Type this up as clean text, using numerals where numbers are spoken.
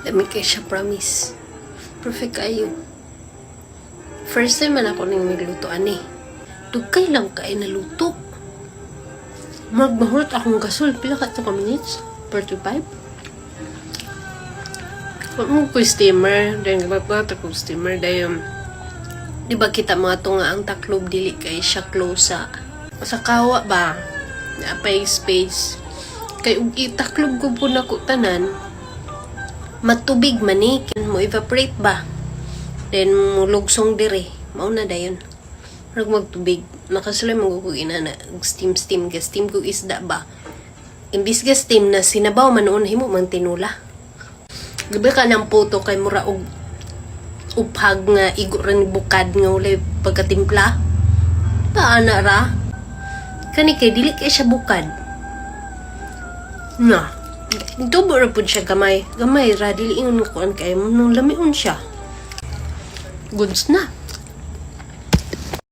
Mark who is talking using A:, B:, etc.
A: Dami kay siya, promise. Perfect kayo. First time man ako nang nagluto, ani. Dugkay lang kay naluto. Magmahulot akong gasol. Pila ka ito ka minutes? 45? Huwag mo ko steamer. Dahil gabagbat ako steamer. Dahil, di ba kita mga to nga ang taklob dili kay siya close sa kawa ba? Napay space. Kay itaklob ko po na ko tanan. Matubig mani. Mo evaporate ba? Then, lugsong dire. Mauna dayon. Parang magtubig. Nakasulay magugugin na steam. Steam ko isda ba? Imbis ga steam na sinabaw manoon himo mang tinula. Gabi ka ng puto kay mura og uphag nga igo rin bukad nga ulay pagkatimpla. Paana ra? Kani kay dili kay siya bukad. Na. Tubo ra pud siya gamay. Gamay ra dili ingon ko an kay nung lamion siya. Goods na.